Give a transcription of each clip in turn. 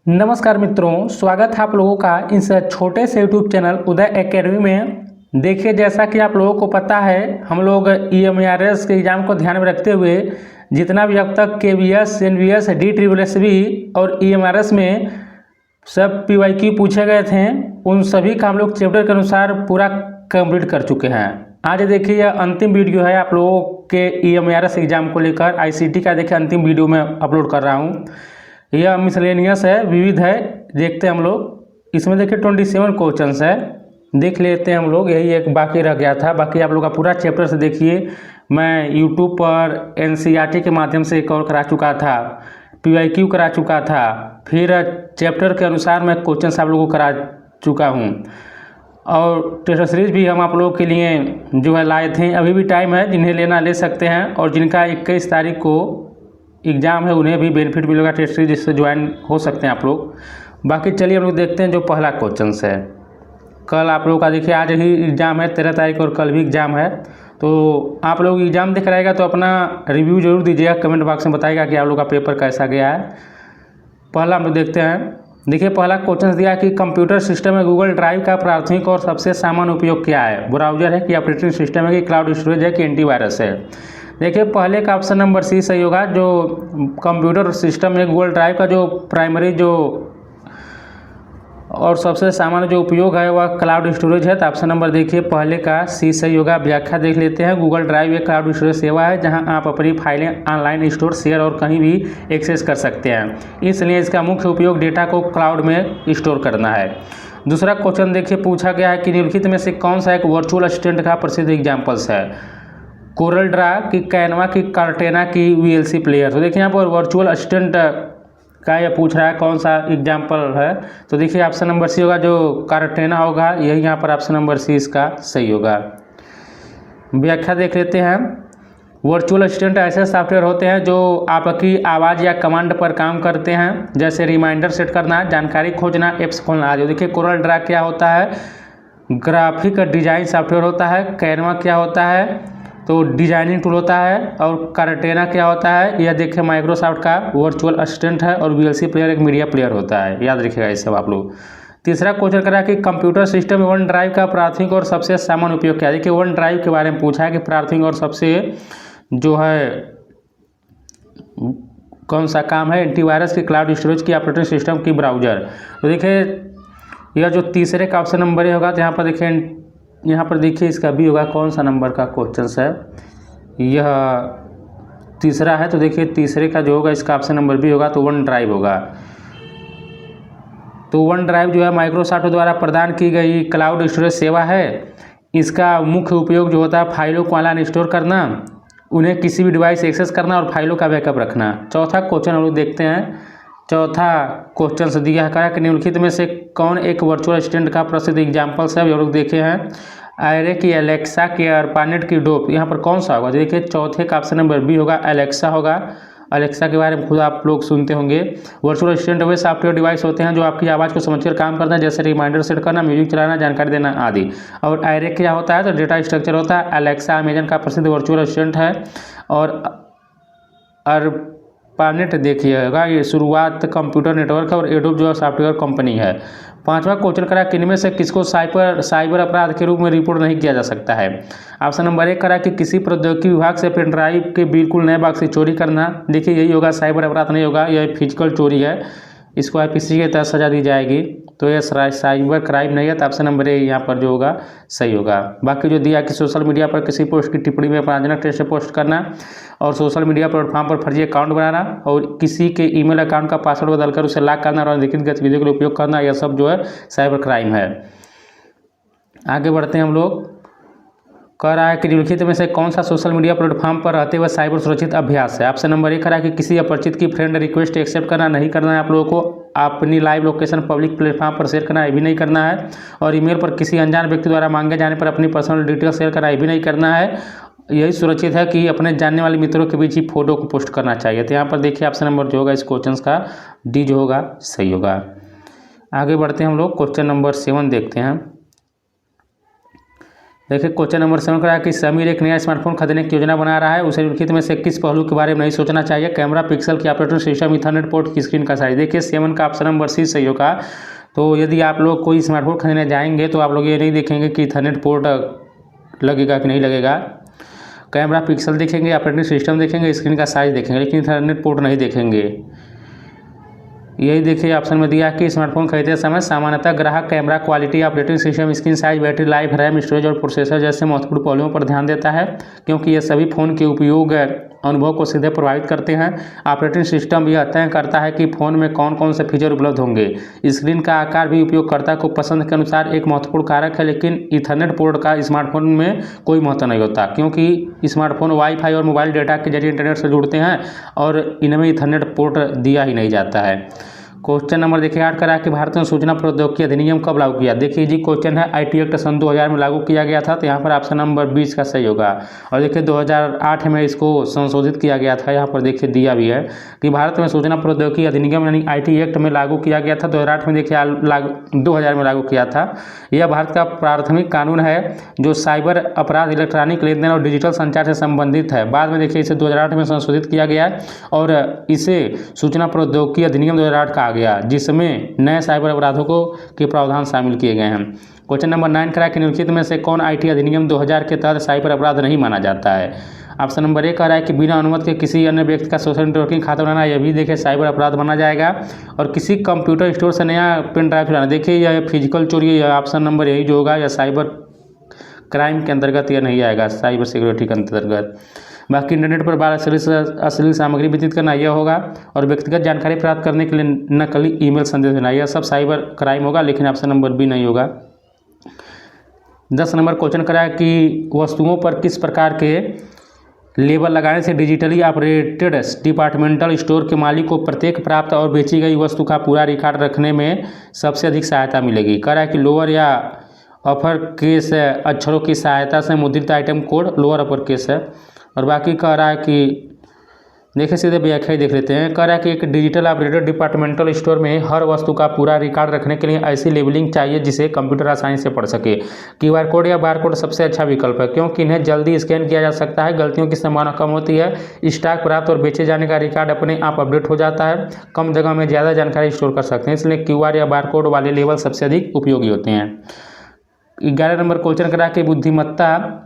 नमस्कार मित्रों, स्वागत है आप लोगों का इस छोटे से यूट्यूब चैनल उदय एकेडमी में। देखिए, जैसा कि आप लोगों को पता है, हम लोग EMRS के एग्ज़ाम को ध्यान में रखते हुए जितना भी अब तक KVS, NVS, DSSB और EMRS में सब PYQ पूछे गए थे, उन सभी का हम लोग चैप्टर के अनुसार पूरा कंप्लीट कर चुके हैं। आज देखिए, यह अंतिम वीडियो है आप लोगों के EMRS एग्ज़ाम को लेकर। ICT का देखिए अंतिम वीडियो में अपलोड कर रहा हूँ। यह मिसलेनियस है, विविध है। देखते हैं हम लोग। इसमें देखिए 27 क्वेश्चंस है, देख लेते हैं हम लोग। यही एक बाकी रह गया था, बाकी आप लोग का पूरा चैप्टर से देखिए। मैं यूट्यूब पर NCERT के माध्यम से एक और करा चुका था, PYQ करा चुका था, फिर चैप्टर के अनुसार मैं क्वेश्चंस आप लोगों को करा चुका हूँ। और टेस्ट सीरीज भी हम आप लोगों के लिए जो है लाए थे। अभी भी टाइम है, जिन्हें लेना ले सकते हैं। और जिनका 21 तारीख को एग्ज़ाम है उन्हें भी बेनिफिट मिलेगा टेस्ट सीरीज, जिससे ज्वाइन हो सकते हैं आप लोग। बाकी चलिए हम लोग देखते हैं जो पहला क्वेश्चन है। कल आप लोगों का देखिए, आज ही एग्ज़ाम है 13 तारीख और कल भी एग्ज़ाम है। तो आप लोग एग्ज़ाम दिख रहेगा तो अपना रिव्यू जरूर दीजिएगा, कमेंट बॉक्स में बताइएगा कि आप लोग का पेपर कैसा गया है। पहला हम लोग देखते हैं। देखिए, पहला क्वेश्चन दिया कि कंप्यूटर सिस्टम में गूगल ड्राइव का प्राथमिक और सबसे सामान्य उपयोग क्या है। ब्राउजर है कि ऑपरेटिंग सिस्टम है कि क्लाउड स्टोरेज है कि एंटीवायरस है। देखिए, पहले का ऑप्शन नंबर सी सही होगा। जो कंप्यूटर सिस्टम में गूगल ड्राइव का जो प्राइमरी जो और सबसे सामान्य जो उपयोग है वह क्लाउड स्टोरेज है। तो ऑप्शन नंबर देखिए पहले का सी सही होगा। व्याख्या देख लेते हैं। गूगल ड्राइव एक क्लाउड स्टोरेज सेवा है जहां आप अपनी फाइलें ऑनलाइन स्टोर, शेयर और कहीं भी एक्सेस कर सकते हैं। इसलिए इसका मुख्य उपयोग डेटा को क्लाउड में स्टोर करना है। दूसरा क्वेश्चन देखिए, पूछा गया है कि निम्नलिखित में से कौन सा एक वर्चुअल असिस्टेंट का प्रसिद्ध एग्जाम्पल्स है। कोरल ड्रा की, कैनवा की, कार्टेना की, VLC प्लेयर। तो देखिए यहाँ पर वर्चुअल असिस्टेंट का यह पूछ रहा है कौन सा एग्जाम्पल है। तो देखिए ऑप्शन नंबर सी होगा, जो कार्टेना होगा। यही यहाँ पर ऑप्शन नंबर सी इसका सही होगा। व्याख्या देख लेते हैं। वर्चुअल असिस्टेंट ऐसे सॉफ्टवेयर होते हैं जो आपकी आवाज़ या कमांड पर काम करते हैं, जैसे रिमाइंडर सेट करना, जानकारी खोजना, एप्स खोलना आदि। देखिए कोरल ड्रा क्या होता है, ग्राफिक डिजाइन सॉफ्टवेयर होता है। कैनवा क्या होता है, तो डिजाइनिंग टूल होता है। और कार्टेना क्या होता है, यह देखिए माइक्रोसॉफ्ट का वर्चुअल असिस्टेंट है। और VLC प्लेयर एक मीडिया प्लेयर होता है, याद रखिएगा ये सब आप लोग। तीसरा क्वेश्चन करा कि कंप्यूटर सिस्टम में वन ड्राइव का प्राथमिक और सबसे सामान्य उपयोग क्या है। देखिए वन ड्राइव के बारे में पूछा है कि प्राथमिक और सबसे जो है कौन सा काम है। एंटीवायरस की, क्लाउड स्टोरेज की, ऑपरेटिंग सिस्टम की, ब्राउजर। तो देखिए यह जो तीसरे का ऑप्शन नंबर ये होगा। तो यहाँ पर देखिए इसका भी होगा, कौन सा नंबर का क्वेश्चन है। यह तीसरा है। तो देखिए तीसरे का जो होगा इसका ऑप्शन नंबर भी होगा, तो वन ड्राइव होगा। तो वन ड्राइव जो है माइक्रोसॉफ्ट द्वारा प्रदान की गई क्लाउड स्टोरेज सेवा है। इसका मुख्य उपयोग जो होता है फाइलों को ऑनलाइन स्टोर करना, उन्हें किसी भी डिवाइस से एक्सेस करना और फाइलों का बैकअप रखना। चौथा क्वेश्चन हम लोग देखते हैं। चौथा क्वेश्चन से दिया है कि निम्नलिखित में से कौन एक वर्चुअल असिस्टेंट का प्रसिद्ध एग्जाम्पल्स है। हम लोग देखे हैं एरे की, एलेक्सा की, ARPANET की, डोप। यहाँ पर कौन सा होगा। देखिए चौथे का ऑप्शन नंबर बी होगा, एलेक्सा होगा। एलेक्सा के बारे में खुद आप लोग सुनते होंगे। वर्चुअल असिस्टेंट वे सॉफ्टवेयर डिवाइस होते हैं जो आपकी आवाज़ को समझकर काम करते हैं, जैसे रिमाइंडर सेट करना, म्यूजिक चलाना, जानकारी देना आदि। और एरे क्या होता है, तो डेटा स्ट्रक्चर होता है। एलेक्सा अमेजन का प्रसिद्ध वर्चुअल असिस्टेंट है। और ARPANET देखिएगा, ये शुरुआत कंप्यूटर नेटवर्क है। और एडोब जो सॉफ्टवेयर कंपनी है। पांचवा क्वेश्चन करा कि इनमें से किसको साइबर अपराध के रूप में रिपोर्ट नहीं किया जा सकता है। ऑप्शन नंबर 1 करा कि किसी प्रौद्योगिकी विभाग से पेन ड्राइव के बिल्कुल नए बॉक्स की चोरी करना। देखिए यही होगा, साइबर अपराध नहीं होगा, यह फिजिकल चोरी है। इसको IPC के तहत सजा दी जाएगी। तो यह साइबर क्राइम नहीं है। तो ऑप्शन नंबर 1 यहाँ पर जो होगा सही होगा। बाकी जो दिया कि सोशल मीडिया पर किसी पोस्ट की टिप्पणी में अपराधजनक टेक्स्ट से पोस्ट करना, और सोशल मीडिया प्लेटफॉर्म पर फर्जी अकाउंट बनाना, और किसी के ईमेल अकाउंट का पासवर्ड बदलकर उसे लॉक करना और अनधिकृत गतिविधियों के लिए उपयोग करना, यह सब जो है साइबर क्राइम है। आगे बढ़ते हैं हम लोग। कह रहा है कि निम्नलिखित में से कौन सा सोशल मीडिया प्लेटफॉर्म पर रहते हुए साइबर सुरक्षित अभ्यास है। ऑप्शन नंबर 1 कह रहा है कि किसी अपरिचित की फ्रेंड रिक्वेस्ट एक्सेप्ट करना नहीं करना है आप लोगों को। अपनी लाइव लोकेशन पब्लिक प्लेटफॉर्म पर शेयर करना, ये भी नहीं करना है। और ईमेल पर किसी अनजान व्यक्ति द्वारा मांगे जाने पर अपनी पर्सनल डिटेल शेयर करना, ये भी नहीं करना है। यही सुरक्षित है कि अपने जानने वाले मित्रों के बीच ही फोटो को पोस्ट करना चाहिए। तो यहाँ पर देखिए ऑप्शन नंबर जो होगा इस क्वेश्चन का डी जो होगा सही होगा। आगे बढ़ते हैं हम लोग। क्वेश्चन नंबर 7 देखते हैं। देखिए क्वेश्चन नंबर 7 करा कि समीर एक नया स्मार्टफोन खरीदने की योजना बना रहा है, उसे निम्नलिखित में से किस पहलू के बारे में नहीं सोचना चाहिए? कैमरा, पिक्सल की ऑपरेटिंग सिस्टम, इथरनेट पोर्ट की स्क्रीन का साइज। देखिए 7 का ऑप्शन नंबर सी सही होगा। तो यदि आप लोग कोई स्मार्टफोन खरीदने जाएंगे तो आप लोग ये नहीं देखेंगे कि इथरनेट पोर्ट लगेगा कि नहीं लगेगा। कैमरा पिक्सल देखेंगे, ऑपरेटिंग सिस्टम देखेंगे, स्क्रीन का साइज देखेंगे, लेकिन इथरनेट पोर्ट नहीं देखेंगे। यही देखिए ऑप्शन में दिया कि स्मार्टफोन खरीदते समय सामान्यतः ग्राहक camera quality, operating system, screen size, battery life, RAM, storage और प्रोसेसर जैसे महत्वपूर्ण पहलुओं पर ध्यान देता है, क्योंकि ये सभी फ़ोन के उपयोग अनुभव को सीधे प्रभावित करते हैं। ऑपरेटिंग सिस्टम यह तय करता है कि फ़ोन में कौन कौन से फीचर उपलब्ध होंगे। स्क्रीन का आकार भी उपयोगकर्ता को पसंद के अनुसार एक महत्वपूर्ण कारक है, लेकिन इथरनेट पोर्ट का स्मार्टफोन में कोई महत्व नहीं होता, क्योंकि स्मार्टफोन वाईफाई और मोबाइल डेटा के जरिए इंटरनेट से जुड़ते हैं और इनमें इथरनेट पोर्ट दिया ही नहीं जाता है। क्वेश्चन नंबर देखिए 8 करा कि भारत में सूचना प्रौद्योगिकी अधिनियम कब लागू किया? देखिए जी क्वेश्चन है IT एक्ट सन 2000 में लागू किया गया था, तो यहाँ पर ऑप्शन नंबर 20 का सही होगा। और देखिए 2008 में इसको संशोधित किया गया था, यहाँ पर देखिए दिया भी है कि भारत में सूचना प्रौद्योगिकी अधिनियम यानी IT एक्ट में लागू किया गया था 2008 में। देखिए 2000 में लागू किया था। यह भारत का प्राथमिक कानून है जो साइबर अपराध, इलेक्ट्रॉनिक लेन देन और डिजिटल संचार से संबंधित है। बाद में देखिए इसे 2008 में संशोधित किया गया और इसे सूचना प्रौद्योगिकी अधिनियम 2008 का गया, जिसमें नए साइबर अपराधों को के प्रावधान शामिल किए गए हैं। क्वेश्चन नंबर 9 करा कि निम्नलिखित में से कौन IT अधिनियम 2000 के तहत साइबर अपराध नहीं माना जाता है? ऑप्शन नंबर 1 कह रहा है कि बिना अनुमति के किसी अन्य व्यक्ति का सोशल नेटवर्किंग खाता बनाना, यह भी देखिए साइबर अपराध माना जाएगा। और किसी कंप्यूटर स्टोर से नया पेन ड्राइव चुराना, देखिए यह फिजिकल चोरी, यह ऑप्शन नंबर यही जो होगा, यह साइबर क्राइम के अंतर्गत यह नहीं आएगा, साइबर सिक्योरिटी के अंतर्गत। बाकी इंटरनेट पर बार अश्लील सामग्री वितरित करना यह होगा, और व्यक्तिगत जानकारी प्राप्त करने के लिए नकली ईमेल संदेश देना, यह सब साइबर क्राइम होगा, लेकिन ऑप्शन नंबर बी नहीं होगा। 10 नंबर क्वेश्चन करा है कि वस्तुओं पर किस प्रकार के लेबल लगाने से डिजिटली ऑपरेटेड डिपार्टमेंटल स्टोर के मालिक को प्रत्येक प्राप्त और बेची गई वस्तु का पूरा रिकॉर्ड रखने में सबसे अधिक सहायता मिलेगी? कह रहा है कि लोअर या अपर केस अक्षरों की सहायता से मुद्रित item code, lower upper case है। और बाकी कह रहा है कि देखिए सीधे व्याख्या ही देख लेते हैं। कह रहा है कि एक डिजिटल ऑपरेटेड डिपार्टमेंटल स्टोर में हर वस्तु का पूरा रिकॉर्ड रखने के लिए ऐसी लेबलिंग चाहिए जिसे कंप्यूटर आसानी से पढ़ सके। QR कोड या बार कोड सबसे अच्छा विकल्प है, क्योंकि इन्हें जल्दी स्कैन किया जा सकता है, गलतियों की संभावना कम होती है, स्टॉक प्राप्त और बेचे जाने का रिकॉर्ड अपने आप अपडेट हो जाता है, कम जगह में ज़्यादा जानकारी स्टोर कर सकते हैं, इसलिए QR या बार कोड वाले लेबल सबसे अधिक उपयोगी होते हैं। 11 नंबर क्वेश्चन करा कि बुद्धिमत्ता,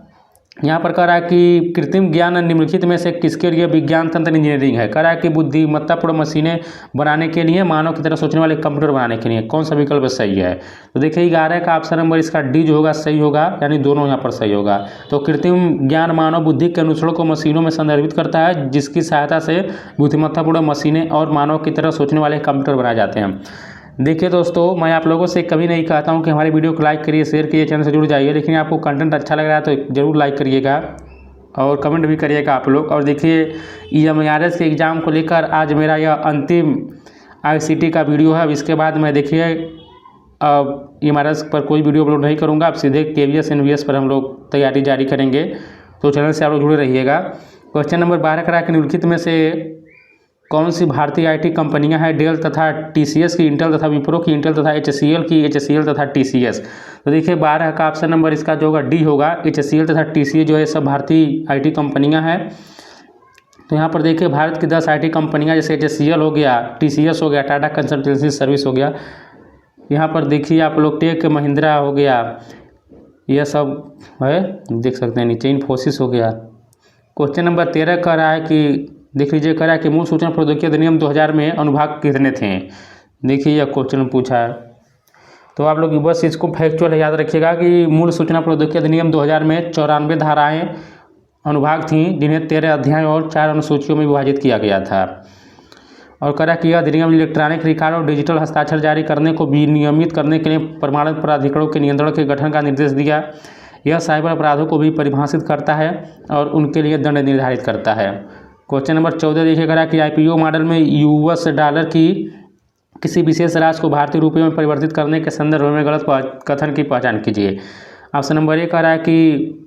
यहाँ पर कह रहा है कि कृत्रिम ज्ञान निम्नलिखित में से किसके लिए विज्ञान तंत्र इंजीनियरिंग है? कह रहा है कि बुद्धिमत्तापूर्ण मशीनें बनाने के लिए, मानव की तरह सोचने वाले कंप्यूटर बनाने के लिए कौन सा विकल्प सही है? तो देखिए 11 का ऑप्शन नंबर इसका डी जो होगा सही होगा, यानी दोनों यहाँ पर सही होगा। तो कृत्रिम ज्ञान मानव बुद्धि के अनुसरण को मशीनों में संदर्भित करता है, जिसकी सहायता से बुद्धिमत्तापूर्ण मशीनें और मानव की तरह सोचने वाले कंप्यूटर बनाए जाते हैं। देखिए दोस्तों, मैं आप लोगों से कभी नहीं कहता हूं कि हमारी वीडियो को लाइक करिए, शेयर कीजिए, चैनल से जुड़ जाइए, लेकिन आपको कंटेंट अच्छा लग रहा है तो ज़रूर लाइक करिएगा और कमेंट भी करिएगा आप लोग। और देखिए EMIRS के एग्ज़ाम को लेकर आज मेरा यह अंतिम ICT का वीडियो है। अब इसके बाद मैं देखिए अब EMIRS पर कोई वीडियो अपलोड नहीं करूँगा, अब सीधे KVS NVS पर हम लोग तैयारी जारी करेंगे, तो चैनल से आप लोग जुड़े रहिएगा। क्वेश्चन नंबर 12 करा कि निम्नलिखित में से कौन सी भारतीय IT कंपनियां हैं? डेल तथा TCS की, इंटेल तथा विप्रो की, इंटेल तथा HCL की, HCL तथा TCS। तो देखिए 12 का ऑप्शन नंबर इसका जो होगा डी होगा, HCL तथा TCS जो है सब भारतीय IT कंपनियां हैं। तो यहाँ पर देखिए भारत की 10 IT कंपनियां, जैसे HCL हो गया, TCS हो गया, टाटा कंसल्टेंसी सर्विस हो गया, यहाँ पर देखिए आप लोग टेक महिंद्रा हो गया, यह सब है, देख सकते हैं नीचे इन्फोसिस हो गया। क्वेश्चन नंबर 13 कह रहा है कि देख लीजिए, कह रहा है कि मूल सूचना प्रौद्योगिकी अधिनियम 2000 में अनुभाग कितने थे? देखिए यह क्वेश्चन पूछा है, तो आप लोग बस इसको फैक्चुअल याद रखिएगा कि मूल सूचना प्रौद्योगिकी अधिनियम 2000 में 94 धाराएं अनुभाग थीं, जिन्हें 13 अध्याय और 4 अनुसूचियों में विभाजित किया गया था। और कह रहा है कि यह अधिनियम इलेक्ट्रॉनिक रिकॉर्ड और डिजिटल हस्ताक्षर जारी करने को विनियमित करने के लिए प्रमाणित प्राधिकरणों के नियंत्रण के गठन का निर्देश दिया। यह साइबर अपराधों को भी परिभाषित करता है और उनके लिए दंड निर्धारित करता है। क्वेश्चन नंबर 14 देखिए, करा कि IPO मॉडल में US डॉलर की किसी विशेष राशि को भारतीय रुपये में परिवर्तित करने के संदर्भ में गलत कथन की पहचान कीजिए। ऑप्शन नंबर 1 कह रहा है कि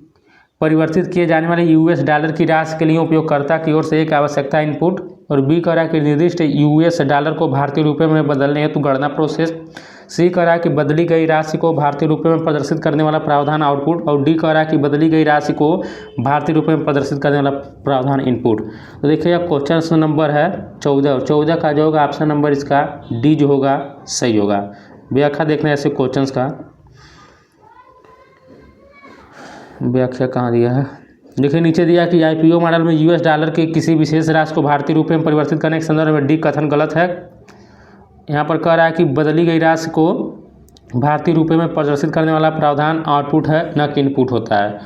परिवर्तित किए जाने वाले US डॉलर की राशि के लिए उपयोगकर्ता की ओर से एक आवश्यकता इनपुट, और बी कह रहा है कि निर्दिष्ट US डॉलर को भारतीय रुपये में बदलने हेतु गणना प्रोसेस, सी कह रहा है कि बदली गई राशि को भारतीय रुपये में प्रदर्शित करने वाला प्रावधान आउटपुट, और डी कह रहा है कि बदली गई राशि को भारतीय रुपये में प्रदर्शित करने वाला प्रावधान इनपुट। तो देखिए क्वेश्चन नंबर है 14, और 14 का जो होगा ऑप्शन नंबर इसका डी जो होगा सही होगा। व्याख्या देखना ऐसे क्वेश्चन का, व्याख्या कहाँ दिया है, देखिए नीचे दिया कि आईपीओ मॉडल में यूएस डॉलर के किसी विशेष राशि को भारतीय रुपये में परिवर्तित करने के संदर्भ में डी कथन गलत है। यहाँ पर कह रहा है कि बदली गई राशि को भारतीय रुपये में प्रदर्शित करने वाला प्रावधान आउटपुट है, न कि इनपुट होता है।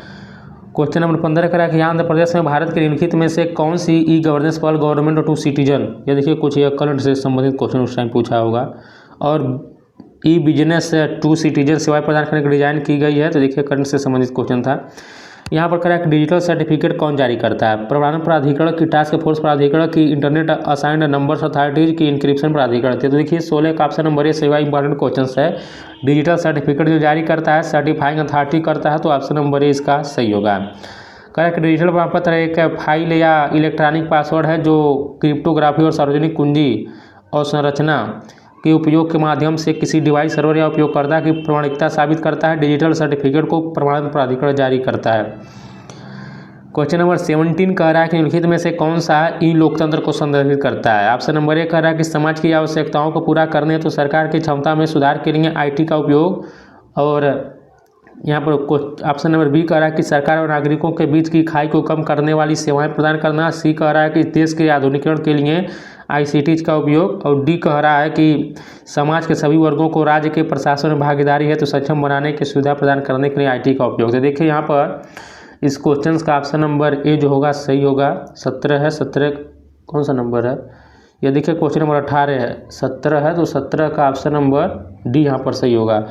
क्वेश्चन नंबर 15 कह रहा है कि आंध्र प्रदेश में भारत के निम्नलिखित में से कौन सी ई गवर्नेंस पहल गवर्नमेंट टू सिटीजन, ये देखिए कुछ ये करंट से संबंधित क्वेश्चन उस टाइम पूछा होगा, और ई बिजनेस टू सिटीजन सेवाएं प्रदान करने की डिजाइन की गई है। तो देखिए करंट से संबंधित क्वेश्चन था। यहाँ पर कह रहा है कि डिजिटल सर्टिफिकेट कौन जारी करता है, प्रमाणन प्राधिकरण की, टास्क फोर्स प्राधिकरण की, इंटरनेट असाइंड नंबर्स अथॉरिटीज की, इंक्रिप्शन प्राधिकरण की। तो देखिए 16 का ऑप्शन नंबर ए सेवा इंपॉर्टेंट क्वेश्चन है। डिजिटल सर्टिफिकेट जो जारी करता है सर्टिफाइंग अथॉरिटी करता है, तो ऑप्शन नंबर ए इसका सही होगा। कह रहा है कि डिजिटल प्रमाण पत्र एक फाइल या इलेक्ट्रॉनिक पासवर्ड है जो क्रिप्टोग्राफी और सार्वजनिक कुंजी और संरचना के उपयोग के माध्यम से किसी डिवाइस, सर्वर या उपयोगकर्ता की प्रमाणिकता साबित करता है। डिजिटल सर्टिफिकेट को प्रमाणन प्राधिकरण जारी करता है। क्वेश्चन नंबर 17 कह रहा है कि निम्नलिखित में से कौन सा ई लोकतंत्र को संदर्भित करता है। ऑप्शन नंबर ए कह रहा है कि समाज की आवश्यकताओं को पूरा करने तो सरकार की क्षमता में सुधार के लिए आईटी का उपयोग, और यहाँ पर ऑप्शन नंबर बी कह रहा है कि सरकार और नागरिकों के बीच की खाई को कम करने वाली सेवाएं प्रदान करना। सी कह रहा है कि देश के आधुनिकीकरण के लिए आईसीटी का उपयोग, और डी कह रहा है कि समाज के सभी वर्गों को राज्य के प्रशासन में भागीदारी है तो सक्षम बनाने की सुविधा प्रदान करने के लिए आईटी का उपयोग। तो देखिए यहाँ पर इस क्वेश्चन का ऑप्शन नंबर ए जो होगा सही होगा। 17 है, 17 कौन सा नंबर है, ये देखिए क्वेश्चन नंबर 18 है, 17 है, तो 17 का ऑप्शन नंबर डी यहाँ पर सही होगा।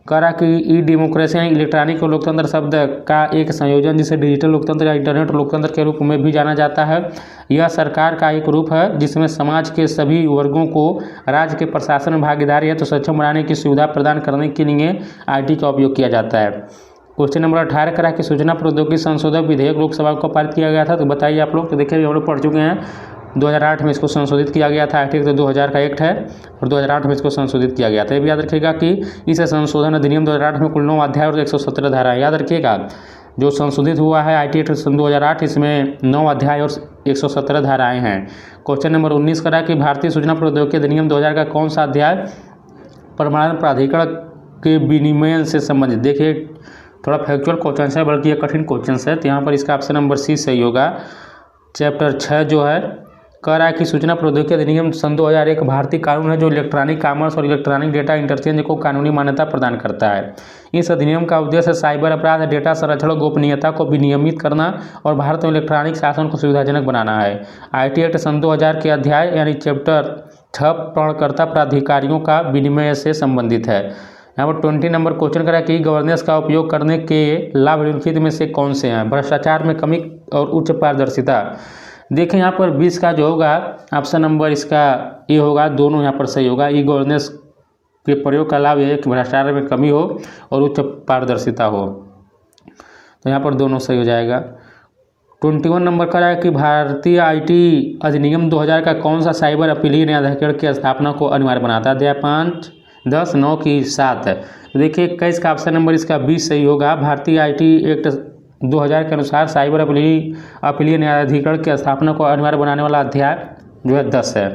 कह रहा कि ई डेमोक्रेसी या इलेक्ट्रॉनिक लोकतंत्र शब्द का एक संयोजन जिसे डिजिटल लोकतंत्र या इंटरनेट लोकतंत्र के रूप में भी जाना जाता है। यह सरकार का एक रूप है जिसमें समाज के सभी वर्गों को राज्य के प्रशासन में भागीदारी है तो सक्षम बनाने की सुविधा प्रदान करने के लिए आईटी का उपयोग किया जाता है। क्वेश्चन नंबर 18 करा कि सूचना प्रौद्योगिकी संशोधन विधेयक लोकसभा को पारित किया गया था, तो बताइए आप लोग। तो देखिए हम लोग पढ़ चुके हैं 2008 में इसको संशोधित किया गया था। ठीक, तो 2000 का एक्ट है और 2008 में इसको संशोधित किया गया था। ये भी याद रखिएगा कि इस संशोधन अधिनियम 2008 में कुल 9 अध्याय और 117 धारा याद रखिएगा। जो संशोधित हुआ है आईटी एक्ट सन 2008, इसमें 9 अध्याय और 117 धाराएं हैं। क्वेश्चन नंबर 19 करा कि भारतीय सूचना प्रौद्योगिकी अधिनियम 2000 का कौन सा अध्याय प्रमाणन प्राधिकरण के विनिमय से संबंधित। देखिए थोड़ा फैक्चुअल क्वेश्चन है, बल्कि ये कठिन क्वेश्चन है, तो यहाँ पर इसका ऑप्शन नंबर सी सही होगा। चैप्टर 6 जो है कह रहा है कि सूचना प्रौद्योगिकी अधिनियम सन 2001 भारतीय कानून है जो इलेक्ट्रॉनिक कॉमर्स और इलेक्ट्रॉनिक डेटा इंटरचेंज को कानूनी मान्यता प्रदान करता है। इस अधिनियम का उद्देश्य साइबर अपराध, डेटा संरक्षण, गोपनीयता को विनियमित करना और भारत में इलेक्ट्रॉनिक शासन को सुविधाजनक बनाना है। आईटी एक्ट सन 2000 के अध्याय यानी चैप्टर 6 प्राणकर्ता प्राधिकारियों का विनिमय से संबंधित है। यहाँ पर 20 नंबर क्वेश्चन करा कि गवर्नेंस का उपयोग करने के लाभ निम्नलिखित में से कौन से हैं। भ्रष्टाचार में कमी और उच्च पारदर्शिता। देखें यहाँ पर 20 का जो होगा ऑप्शन नंबर इसका ए होगा, दोनों यहाँ पर सही होगा। ई गवर्नेंस के प्रयोग का लाभ यह है कि भ्रष्टाचार में कमी हो और उच्च पारदर्शिता हो, तो यहाँ पर दोनों सही हो जाएगा। 21 नंबर का है कि भारतीय आईटी अधिनियम 2000 का कौन सा साइबर अपीलीय न्यायाधिकरण की स्थापना को अनिवार्य बनाता है। अध्याय 5, 10, 9 की 7 है। देखिए 21 का ऑप्शन नंबर इसका 20 सही होगा। भारतीय आईटी एक्ट 2000 के अनुसार साइबर अपीलीय न्यायाधिकरण की स्थापना को अनिवार्य बनाने वाला अध्याय जो है 10 है।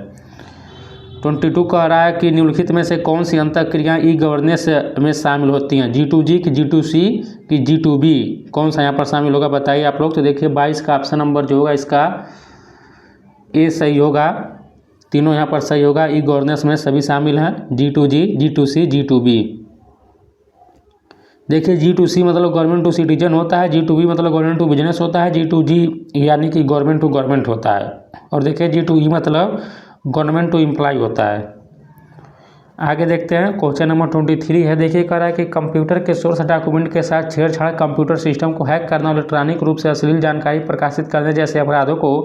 22 कह रहा है कि निम्नलिखित में से कौन सी अंतःक्रियाएं ई गवर्नेंस में शामिल होती हैं। G2G की G2C की G2B, कौन सा यहाँ पर शामिल होगा बताइए आप लोग। तो देखिए 22 का ऑप्शन नंबर जो होगा इसका ए सही होगा। तीनों यहाँ पर सही होगा। ई गवर्नेंस में सभी शामिल हैं, G2G, G2C, G2B। देखिए G2C मतलब गवर्नमेंट टू सिटीजन होता है, G2B मतलब गवर्नमेंट टू बिजनेस होता है, G2G यानी कि गवर्नमेंट टू गवर्नमेंट होता है, और देखिए G2E मतलब गवर्नमेंट टू एम्प्लॉय होता है। आगे देखते हैं क्वेश्चन नंबर 23 है। देखिए कह रहा है कि कंप्यूटर के सोर्स डॉक्यूमेंट के साथ छेड़छाड़, कंप्यूटर सिस्टम को हैक करना और इलेक्ट्रॉनिक रूप से अश्लील जानकारी प्रकाशित करने जैसे अपराधों को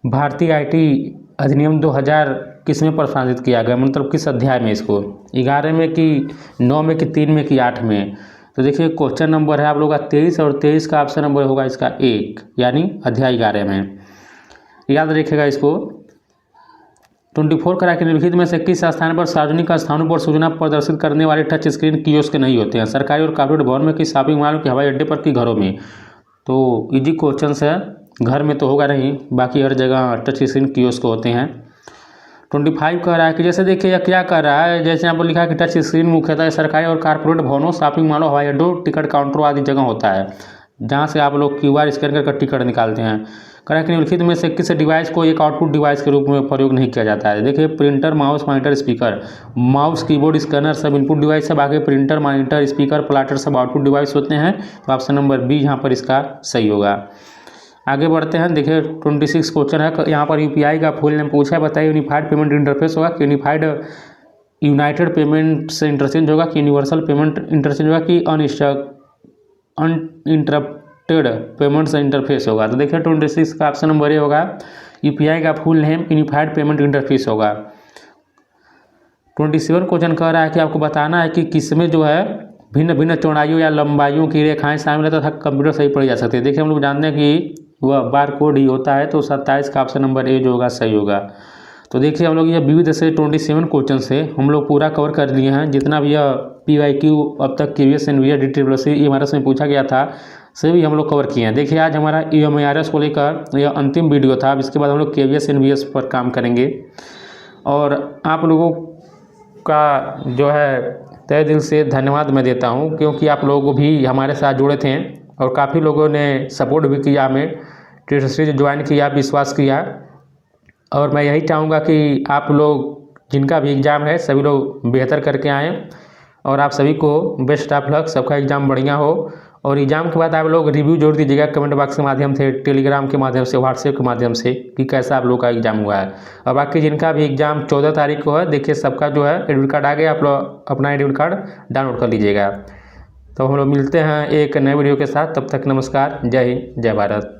भारतीय आईटी अधिनियम 2000 किस में प्रशासित किया गया, मतलब किस अध्याय में, इसको 11 में कि 9 में कि 3 में कि 8 में। तो देखिए क्वेश्चन नंबर है आप लोग का 23 और 23 का ऑप्शन नंबर होगा इसका 1 यानी अध्याय 11 में। याद रखिएगा इसको। 24 करा के निम्नलिखित में से किस स्थान पर सार्वजनिक स्थानों पर सूचना प्रदर्शित करने वाले टच स्क्रीन कियोस्क नहीं होते हैं? सरकारी और कॉर्पोरेट भवन में, कि शॉपिंग मॉल, के हवाई अड्डे पर, कि घरों में? तो इजी क्वेश्चन है, घर में तो होगा नहीं, बाकी हर जगह टच स्क्रीन कियोस्क होते हैं। 25 कह रहा है कि जैसे देखिए यह क्या कर रहा है, जैसे यहाँ पर लिखा है कि टच स्क्रीन मुख्यतः सरकारी और कॉर्पोरेट भवनों, शॉपिंग मॉलों, हवाई अड्डों, टिकट काउंटरों आदि जगह होता है, जहाँ से आप लोग QR स्कैन कर टिकट निकालते हैं। कह रहा है कि निम्नलिखित में से किस डिवाइस को एक आउटपुट डिवाइस के रूप में प्रयोग नहीं किया जाता है? देखिए printer, mouse, monitor, speaker. Mouse, keyboard, scanner सब इनपुट डिवाइस है, बाकी प्रिंटर, मॉनिटर, स्पीकर, प्लाटर सब आउटपुट डिवाइस होते हैं। तो ऑप्शन नंबर बी यहाँ पर इसका सही होगा। आगे बढ़ते हैं। देखिए 26 क्वेश्चन है, यहाँ पर UPI का फुल नेम पूछा है, बताइए। यूनिफाइड पेमेंट इंटरफेस होगा कि यूनाइटेड पेमेंट से इंटरचेंज होगा, कि यूनिवर्सल पेमेंट इंटरचेंज होगा, कि अनइंटरप्टेड पेमेंट्स इंटरफेस होगा? तो देखिए 26 का ऑप्शन नंबर ए होगा। UPI का full name unified payment interface होगा। 27 क्वेश्चन कह रहा है कि आपको बताना है कि किसमें जो है भिन्न भिन्न चौड़ाइयों या लंबाइयों की रेखाएं शामिल है तथा कंप्यूटर सही पढ़ी जा सकती है। देखिए हम लोग जानते हैं कि वह बार कोड ही होता है, तो 27 का ऑप्शन नंबर ए जो होगा सही होगा। तो देखिए हम लोग ये विविध से 27 क्वेश्चन से हम लोग पूरा कवर कर लिए हैं। जितना भी यह PYQ अब तक KVS NVS DTSS EMRS में पूछा गया था सभी हम लोग कवर किए हैं। देखिए आज हमारा EMRS को लेकर यह अंतिम वीडियो था। अब इसके बाद हम लोग KVS NVS पर काम करेंगे। और आप लोगों का जो है तहे दिल से धन्यवाद मैं देता हूं, क्योंकि आप लोग भी हमारे साथ जुड़े थे और काफ़ी लोगों ने सपोर्ट भी किया, हमें टेस्ट सीरीज ज्वाइन किया, विश्वास किया। और मैं यही चाहूँगा कि आप लोग जिनका भी एग्ज़ाम है सभी लोग बेहतर करके आएँ, और आप सभी को बेस्ट ऑफ लक, सबका एग्ज़ाम बढ़िया हो। और एग्ज़ाम के बाद आप लोग रिव्यू जरूर दीजिएगा कमेंट बॉक्स के माध्यम से, टेलीग्राम के माध्यम से, व्हाट्सएप के माध्यम से, कि कैसा आप लोग का एग्ज़ाम हुआ है। और बाकी जिनका भी एग्ज़ाम 14 तारीख को है, देखिए सबका जो है एडमिट कार्ड आ गया, आप लोग अपना एडमिट कार्ड डाउनलोड कर लीजिएगा। तो हम लोग मिलते हैं एक नए वीडियो के साथ, तब तक नमस्कार, जय हिंद, जय भारत।